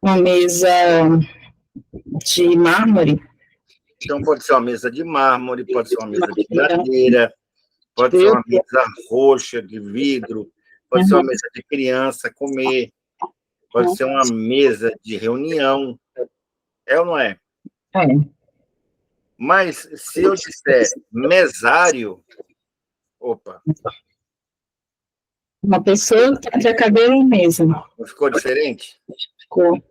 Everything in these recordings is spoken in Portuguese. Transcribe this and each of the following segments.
Uma mesa de mármore. Então, pode ser uma mesa de mármore, pode ser uma mesa de madeira, pode ser uma mesa roxa, de vidro, pode ser uma mesa de criança comer, pode ser uma mesa de reunião. É ou não é? É. Mas, se eu disser mesário, opa. Uma pessoa que entre a cadeira e a mesa. Não ficou diferente? Ficou.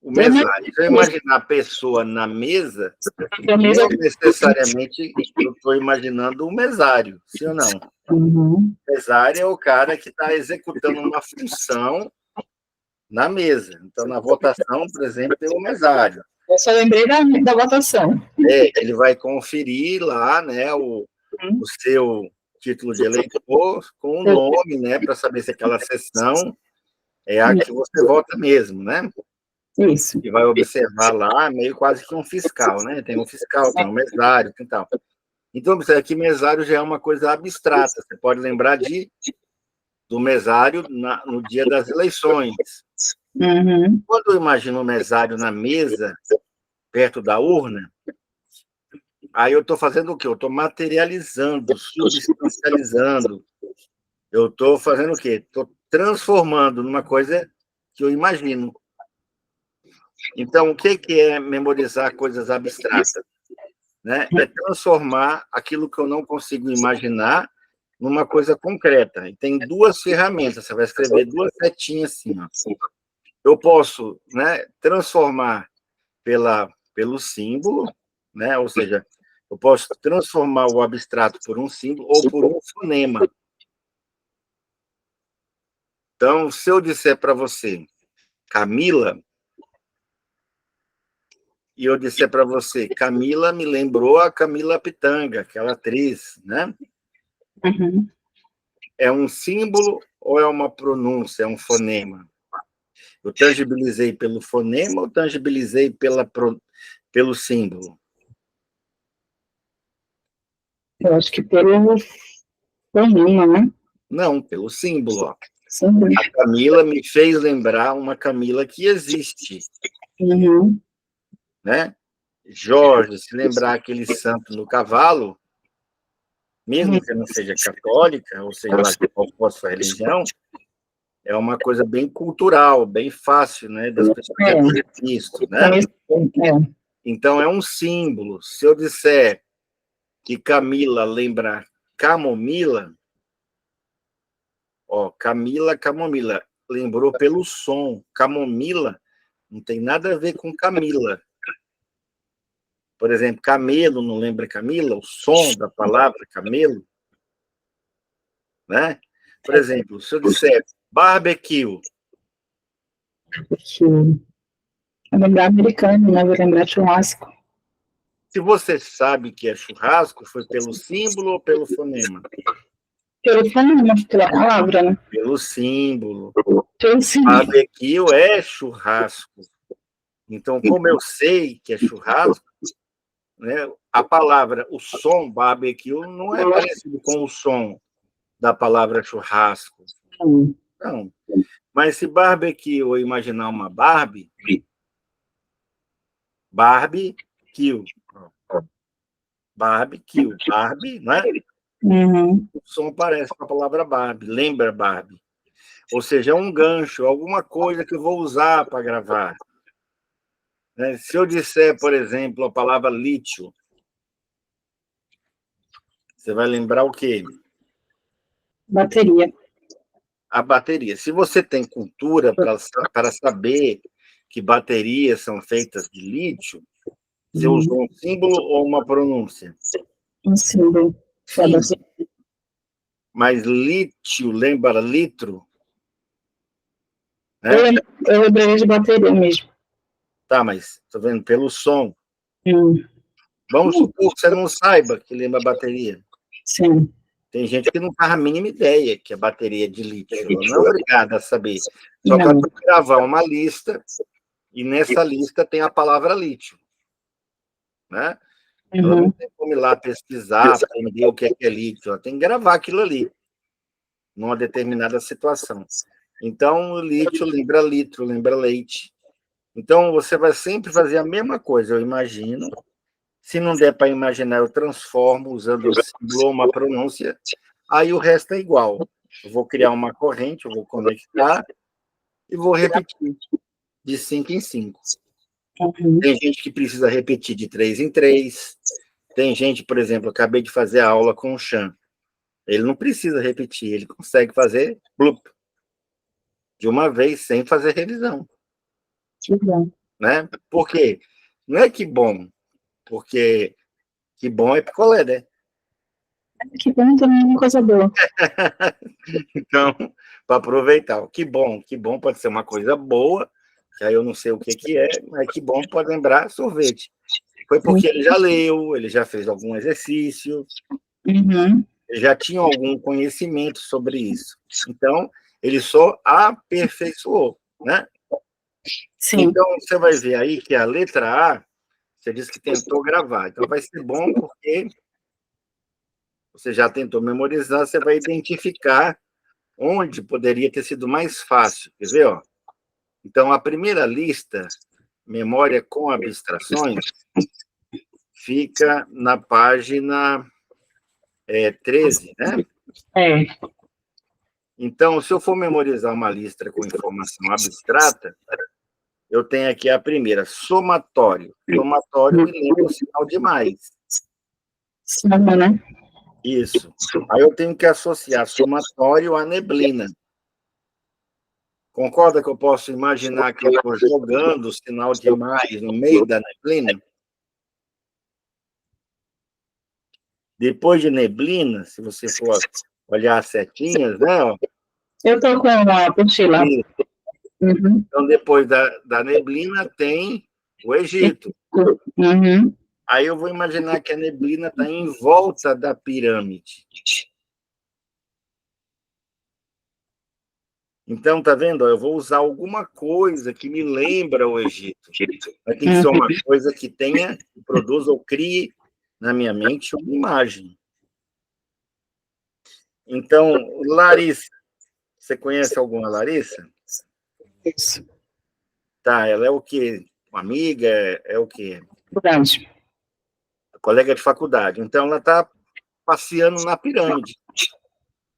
O mesário. Se eu imaginar a pessoa na mesa, não necessariamente eu estou imaginando o mesário, sim ou não? Uhum. O mesário é o cara que está executando uma função na mesa. Então, na votação, por exemplo, tem o mesário. Eu só lembrei da votação. Ele vai conferir lá, né, o seu título de eleitor com o nome, né, para saber se aquela sessão é a que você vota mesmo, né? Isso. E vai observar lá, meio quase que um fiscal, né? Tem um fiscal, tem um mesário, tem tal. Então, observe que mesário já é uma coisa abstrata. Você pode lembrar do mesário no dia das eleições. Uhum. Quando eu imagino o mesário na mesa, perto da urna, aí eu estou fazendo o quê? Eu estou materializando, substancializando. Eu estou fazendo o quê? Estou transformando numa coisa que eu imagino. Então, o que é memorizar coisas abstratas? Né? É transformar aquilo que eu não consigo imaginar numa coisa concreta. E tem duas ferramentas. Você vai escrever duas setinhas assim. Ó. Eu posso, né, transformar pelo símbolo, né? Ou seja, eu posso transformar o abstrato por um símbolo ou por um fonema. Então, se eu disser para você, Camila, e eu disser para você, Camila me lembrou a Camila Pitanga, aquela atriz, né? Uhum. É um símbolo ou é uma pronúncia, é um fonema? Eu tangibilizei pelo fonema ou tangibilizei pelo símbolo? Eu acho que pelo fonema, né? Não, pelo símbolo. Ó. Sim. A Camila me fez lembrar uma Camila que existe. Uhum. Né? Jorge, se lembrar aquele santo no cavalo, mesmo que não seja católica, ou seja lá qual for a sua religião, é uma coisa bem cultural, bem fácil, né, das pessoas terem visto, né? Então, é um símbolo. Se eu disser que Camila lembra camomila, ó, Camila, camomila, lembrou pelo som. Camomila não tem nada a ver com Camila. Por exemplo, camelo não lembra Camila? O som da palavra camelo, né? Por exemplo, se eu disser barbecue. Vou lembrar americano, né? Vou lembrar churrasco. Se você sabe que é churrasco, foi pelo símbolo ou pelo fonema? Pelo fonema, pela palavra, né? Pelo símbolo. Pelo símbolo. Barbecue é churrasco. Então, como eu sei que é churrasco, né, a palavra, o som barbecue não é parecido com o som da palavra churrasco. Não. Mas se barbecue eu imaginar uma Barbie, barbecue. Barbecue. Barbie, não é? Uhum. O som parece com a palavra Barbie, lembra Barbie. Ou seja, é um gancho, alguma coisa que eu vou usar para gravar. Né? Se eu disser, por exemplo, a palavra lítio, você vai lembrar o quê? Bateria. A bateria. Se você tem cultura para saber que baterias são feitas de lítio, você usou um símbolo ou uma pronúncia? Um símbolo. Sim. Mas lítio lembra litro? Né? Eu lembrei de bateria mesmo. Tá, mas estou vendo pelo som. Vamos supor que você não saiba que lembra bateria. Sim. Tem gente que não faz a mínima ideia que é bateria de lítio. Ela não é obrigada a saber. Só que ela tem que gravar uma lista, e nessa lista tem a palavra lítio. Né? Ela não tem como ir lá pesquisar, aprender o que é lítio. Ela tem que gravar aquilo ali, numa determinada situação. Então, lítio lembra litro, lembra leite. Então, você vai sempre fazer a mesma coisa, eu imagino. Se não der para imaginar, eu transformo usando o símbolo ou uma pronúncia. Aí o resto é igual. Eu vou criar uma corrente, eu vou conectar e vou repetir de 5 em 5. Tem gente que precisa repetir de 3 em 3. Tem gente, por exemplo, eu acabei de fazer a aula com o Chan. Ele não precisa repetir, ele consegue fazer blup, de uma vez, sem fazer revisão. Que bom. Né? Por quê? Não é que bom, porque que bom é picolé, né? Que bom também é uma coisa boa. Então, para aproveitar, que bom pode ser uma coisa boa, que aí eu não sei o que é, mas que bom pode lembrar sorvete. Foi porque ele já leu, ele já fez algum exercício, ele já tinha algum conhecimento sobre isso. Então, ele só aperfeiçoou, né? Sim. Então, você vai ver aí que a letra A, você disse que tentou gravar. Então, vai ser bom porque você já tentou memorizar, você vai identificar onde poderia ter sido mais fácil. Quer ver? Ó? Então, a primeira lista, memória com abstrações, fica na página 13, né? É. Então, se eu for memorizar uma lista com informação abstrata, eu tenho aqui a primeira, somatório. Somatório me lembra o sinal de mais. Soma, né? Isso. Aí eu tenho que associar somatório à neblina. Concorda que eu posso imaginar que eu estou jogando o sinal de mais no meio da neblina? Depois de neblina, se você for olhar as setinhas, né? Ó, Eu estou com uma apostila. Então, depois da neblina, tem o Egito. Aí eu vou imaginar que a neblina está em volta da pirâmide. Então, tá vendo? Eu vou usar alguma coisa que me lembra o Egito. Mas tem que ser uma coisa que tenha, que produza ou crie na minha mente uma imagem. Então, Larissa, você conhece alguma Larissa? Isso. Tá, ela é o quê? Uma amiga? É o quê? Verdade. Colega de faculdade. Então, ela está passeando na pirâmide.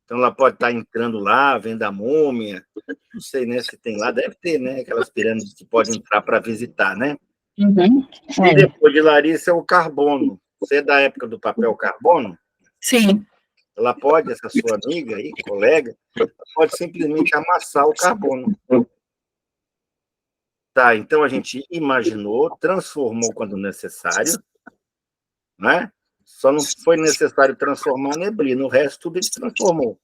Então, ela pode estar entrando lá, vendo a múmia. Não sei, né, se tem lá. Deve ter, né? Aquelas pirâmides que pode entrar para visitar, né? E depois de Larissa é o carbono. Você é da época do papel carbono? Sim. Ela pode, essa sua amiga aí, colega, pode simplesmente amassar o carbono. Tá, então a gente imaginou, transformou quando necessário, né? Só não foi necessário transformar a neblina, o resto tudo ele transformou.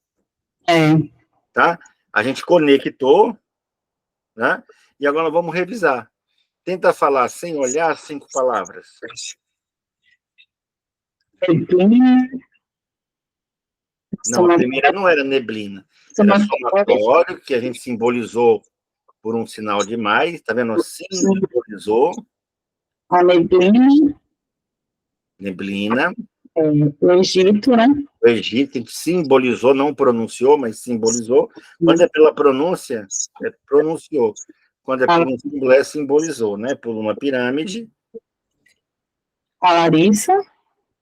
Tá? A gente conectou, né? E agora vamos revisar. Tenta falar sem olhar 5 palavras. Neblina. Não, a primeira não era neblina. Era somatório, que a gente simbolizou por um sinal de mais. Tá vendo? Simbolizou. A neblina. Neblina. O Egito, né? O Egito, a gente simbolizou, não pronunciou, mas simbolizou. Quando é pela pronúncia, pronunciou. Quando é por um símbolo, simbolizou, né? Por uma pirâmide. A Larissa.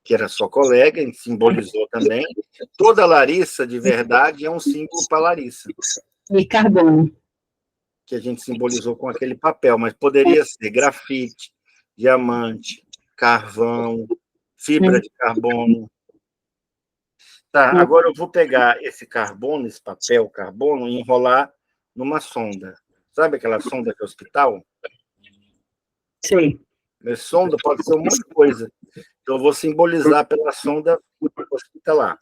Que era sua colega, e simbolizou também. Toda Larissa, de verdade, é um símbolo para Larissa. E carbono. Que a gente simbolizou com aquele papel, mas poderia ser grafite, diamante, carvão, fibra de carbono. Tá, agora eu vou pegar esse carbono, esse papel carbono, e enrolar numa sonda. Sabe aquela sonda que é hospital? Sim. Essa sonda pode ser um monte de coisa. Então, eu vou simbolizar pela sonda hospitalar.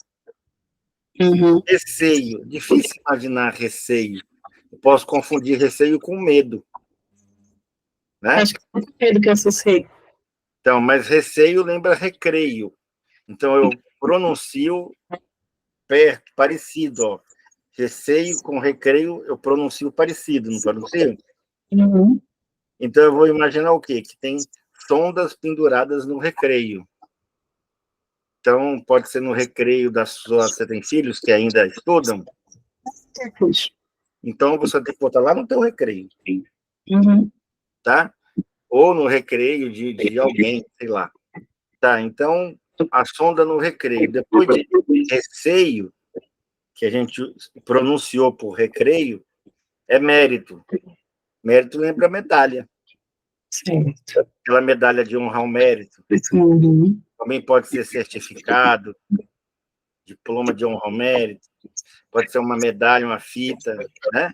Receio. Difícil imaginar receio. Eu posso confundir receio com medo. Né? Acho que é medo que eu associei. Então, mas receio lembra recreio. Então, eu pronuncio perto, parecido. Ó. Receio com recreio, eu pronuncio parecido, não pronuncio? Então, eu vou imaginar o quê? Que tem sondas penduradas no recreio. Então, pode ser no recreio da sua... Você tem filhos que ainda estudam? Então, você tem que botar lá no teu recreio, Uhum. tá? Ou no recreio de alguém, sei lá. Tá, então, a sonda no recreio. Depois de receio, que a gente pronunciou por recreio, é mérito. Mérito lembra medalha. Certo. Aquela medalha de honra ao mérito. Uhum. Também pode ser certificado, diploma de honra ao mérito, pode ser uma medalha, uma fita, né?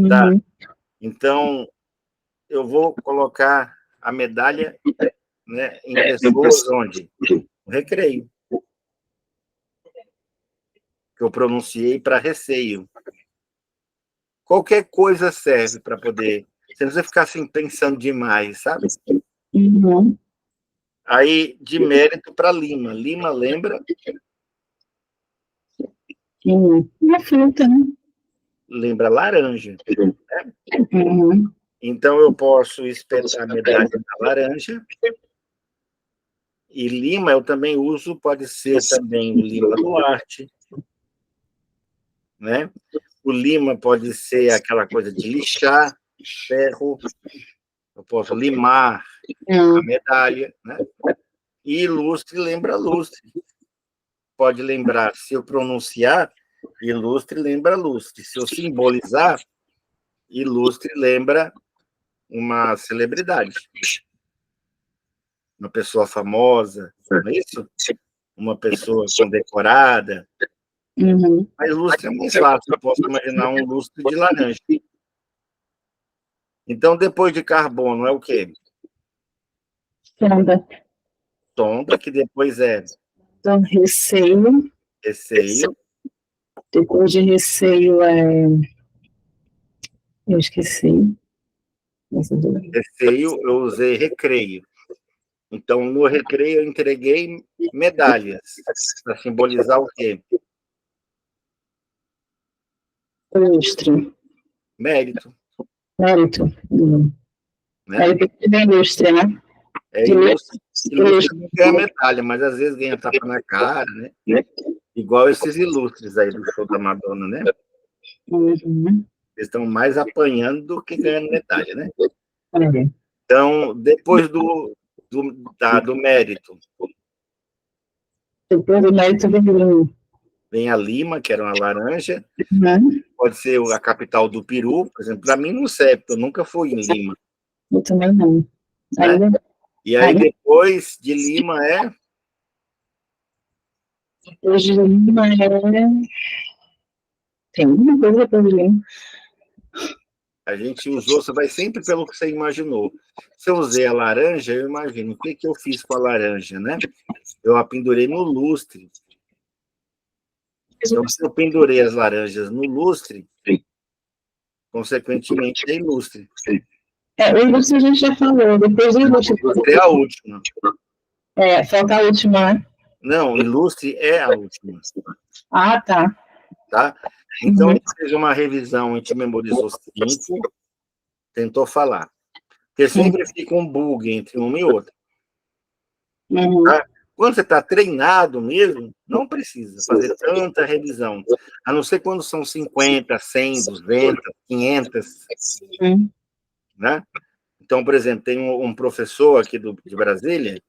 Tá. Uhum. Então, eu vou colocar a medalha, né, em pessoas onde? No recreio. Que eu pronunciei para receio. Qualquer coisa serve para poder... Você não precisa ficar assim pensando demais, sabe? Uhum. Aí, de mérito para Lima. Lima lembra? Uma fruta, né? Lembra laranja. Uhum. Então, eu posso espetar a medalha na laranja. E Lima eu também uso, pode ser também o Lima Duarte, né? O Lima pode ser aquela coisa de lixar ferro, eu posso limar a medalha, né? E ilustre lembra lustre. Pode lembrar, se eu pronunciar, ilustre lembra lustre. Se eu simbolizar, ilustre lembra uma celebridade. Uma pessoa famosa, não é isso? Uma pessoa condecorada. Uhum. Mas lustre é mais fácil, eu posso imaginar um lustre de laranja. Então, depois de carbono, é o quê? Sonda. Sonda, que depois é Então, receio. receio. Depois de receio é. Eu esqueci. Receio, eu usei recreio. Então, no recreio, eu entreguei medalhas, para simbolizar o quê? Ilustre. Mérito. Mérito. Né? Mérito da indústria, né? É ilustre. Ilustre não ganha medalha, mas às vezes ganha tapa na cara, né? Igual esses ilustres aí do show da Madonna, né? Uhum. Eles estão mais apanhando do que ganhando medalha, né? É. Então, depois do mérito, Depois do mérito vem vem a lima, que era uma laranja, Uhum. pode ser a capital do Peru, por exemplo. Para mim não serve, porque eu nunca fui em Lima. Eu também não. Né? Ainda. E aí, depois de Lima, Depois de Lima tem alguma coisa depois de Lima. a gente usou, você vai sempre pelo que você imaginou. Se eu usei a laranja, eu imagino. O que eu fiz com a laranja, né? Eu a pendurei no lustre. Então, se eu pendurei as laranjas no lustre, consequentemente, é ilustre. O ilustre a gente já falou. Depois do ilustre. Ilustre é a última. Falta a última, né? Não, ilustre é a última. Ah, tá. Tá? Então, a gente fez uma revisão, a gente memorizou 5, tentou falar. Porque sempre fica um bug entre uma e outra. Tá? Quando você está treinado mesmo, não precisa fazer tanta revisão. A não ser quando são 50, 100, 200, 500. Né? Então, por exemplo, tem um professor aqui de Brasília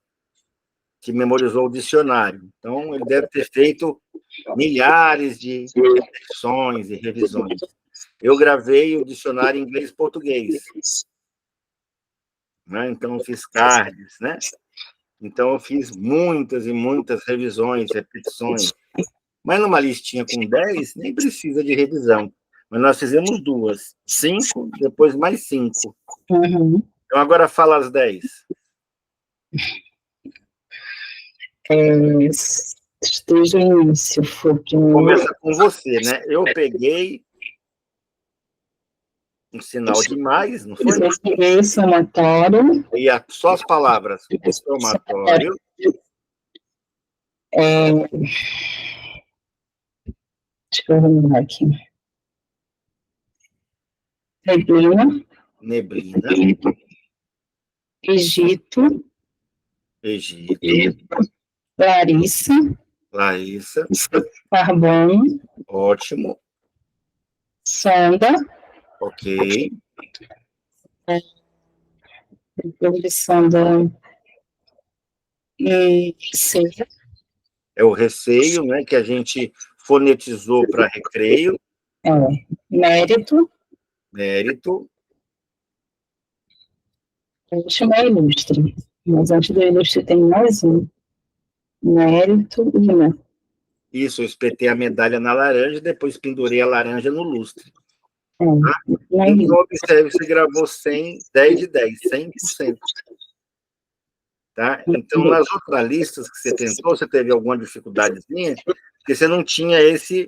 que memorizou o dicionário. Então, ele deve ter feito milhares de repetições e revisões. Eu gravei o dicionário inglês-português. Né? Então, eu fiz cards, né? Então, eu fiz muitas e muitas revisões, repetições. Mas numa listinha com 10, nem precisa de revisão. Mas nós fizemos 2. 5, depois mais 5. Então, agora fala as 10. Desde o início. Começa com você, né? Eu peguei um sinal de mais, não foi? Eu peguei somatório. E só as palavras. Somatório. Deixa eu arrumar aqui. Neblina. Neblina. Egito. Larissa. Larissa. Carbono. Ótimo. sonda, Ok. jogo de sonda, seja, É o receio, né, que a gente fonetizou para recreio, mérito, mérito, o último é ilustre, mas antes do ilustre tem mais um, mérito, Ina. isso, eu espetei a medalha na laranja e depois pendurei a laranja no lustre. Então, observe, você gravou 100, 10 de 10, 100%. Tá? Então, nas outras listas que você tentou, você teve alguma dificuldadezinha, porque você não tinha esse...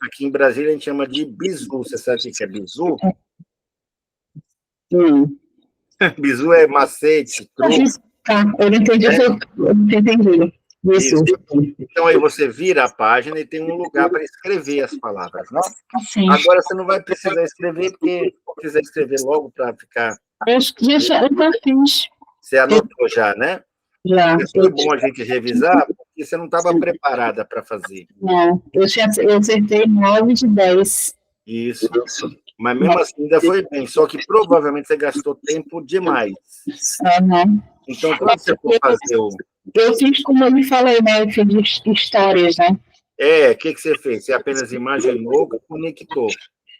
Aqui em Brasília, a gente chama de bizu. Você sabe o que é bizu? Não. Bizu é macete, truque. Tá, eu não entendi, eu não entendi. Isso. Então, aí você vira a página e tem um lugar para escrever as palavras, não? Sim. Agora, você não vai precisar escrever, porque se quiser escrever logo para ficar... Eu já fiz. Você anotou já, né? Já. Foi bom a gente revisar, porque você não estava preparada para fazer. Não, eu acertei 9 de 10. Isso. Mas mesmo assim ainda foi bem, só que provavelmente você gastou tempo demais. Uhum. Então, quando você for fazer o... Eu fiz como eu me falei, né? Eu fiz histórias, né? O que você fez? Você apenas imaginou, conectou.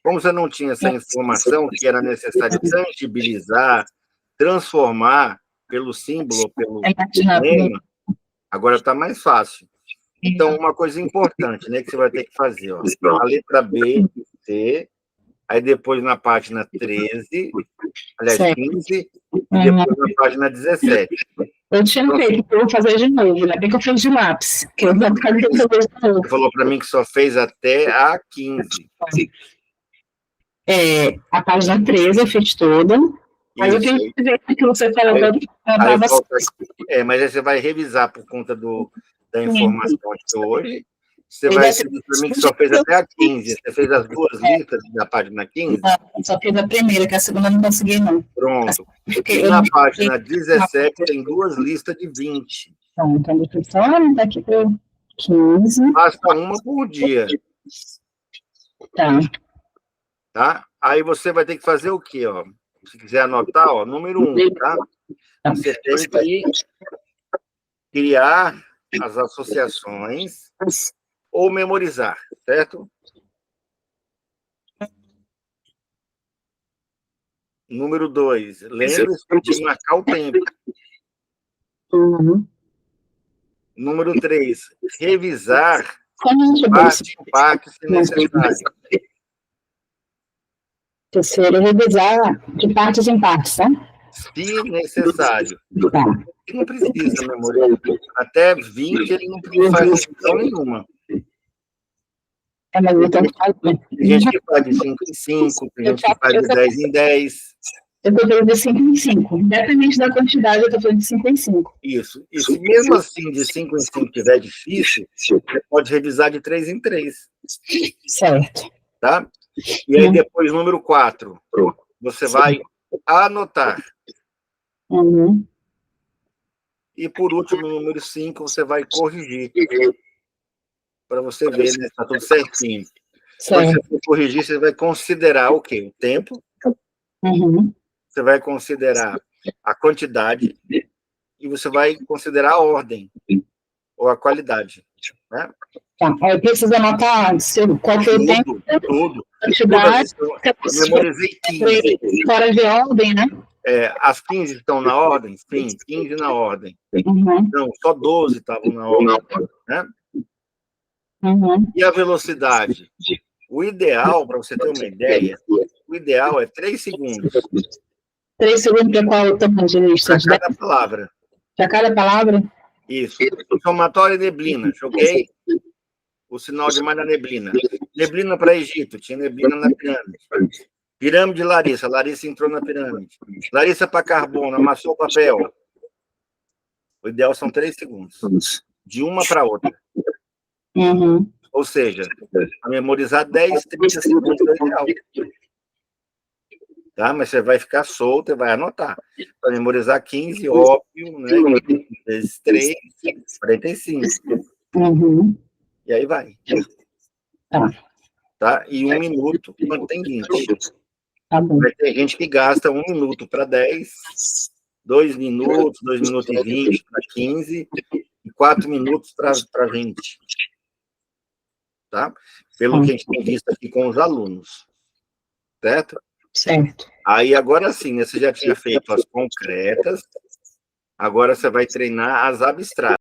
Como você não tinha essa informação que era necessário tangibilizar, transformar pelo símbolo, pelo cinema, agora está mais fácil. Então, uma coisa importante, né, que você vai ter que fazer, ó, a letra B, C, aí depois na página 13, aliás, 15, e depois na página 17. Eu tinha feito, eu vou fazer de novo, né? Bem que eu fiz de lápis, que eu vou fazer de novo. Você falou para mim que só fez até a 15. A página 13 eu fiz toda. Aí eu tenho que ver o que você falou. Mas aí você vai revisar por conta da informação de hoje. Você vai dizer para mim que só fez até a 15. Você fez as duas listas da página 15? Não, só fiz a primeira, que a segunda eu não consegui, não. Pronto. E na página 17 tem duas listas de 20. Então, deixa eu só daqui para 15. Basta uma por dia. Tá? Aí você vai ter que fazer o quê? Ó? Se quiser anotar, ó, número 1, tá? Você tem que criar as associações ou memorizar, certo? Número 2, lembre-se de marcar o tempo. Número 3, revisar parte por parte, se necessário. Terceiro, revisar de partes em partes, tá? Se necessário. Ele não precisa memorizar. Até 20 ele não faz função nenhuma. Mas eu tenho que fazer. Tem gente que faz de 5 em 5, tem gente que faz de 10 em 10. Eu estou fazendo de 5 em 5. Independente da quantidade, eu estou fazendo de 5 em 5. Isso. E se mesmo assim de 5 em 5 tiver difícil, você pode revisar de 3 em 3. Certo. Tá? E aí depois, número 4, você vai anotar. E por último, no número 5, você vai corrigir. Para você ver, né? Está tudo certinho. Quando você for corrigir, você vai considerar o quê? O tempo. Você vai considerar a quantidade e você vai considerar a ordem ou a qualidade. Né? Tá, eu preciso anotar qual foi o tempo. Tudo. Quantidade. Eu memorizei 15. Fora de ordem, né? As 15 estão na ordem? Sim, 15 na ordem. Não, só 12 estavam na ordem. Né? E a velocidade? O ideal, para você ter uma ideia, o ideal é 3 segundos. 3 segundos para qual tamanho de lista? Para cada palavra. Para cada palavra? Isso. Somatória e neblina. Joguei o sinal de mais na neblina. Neblina para Egito. Tinha neblina na pirâmide. Pirâmide de Larissa. Larissa entrou na pirâmide. Larissa para carbono. Amassou o papel. O ideal são 3 segundos. De uma para outra. Ou seja, a memorizar 10, 30 segundos é o ideal. Tá? Mas você vai ficar solto e vai anotar. Para memorizar 15, óbvio, né? Vezes 3, 45. E aí vai. Tá. tá? E 1 minuto quando tem 20. Tá bom. Vai ter gente que gasta 1 minuto para 10, 2 minutos, 2 minutos e 20 para 15 e 4 minutos para 20. Tá? Pelo que a gente tem visto aqui com os alunos. Certo? Certo. Aí, agora sim, né, você já tinha feito as concretas, agora você vai treinar as abstratas.